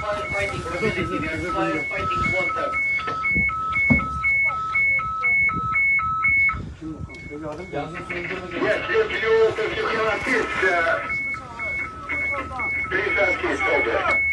firefighting community. We are firefighting water. Yes, if you can assist, please assist over.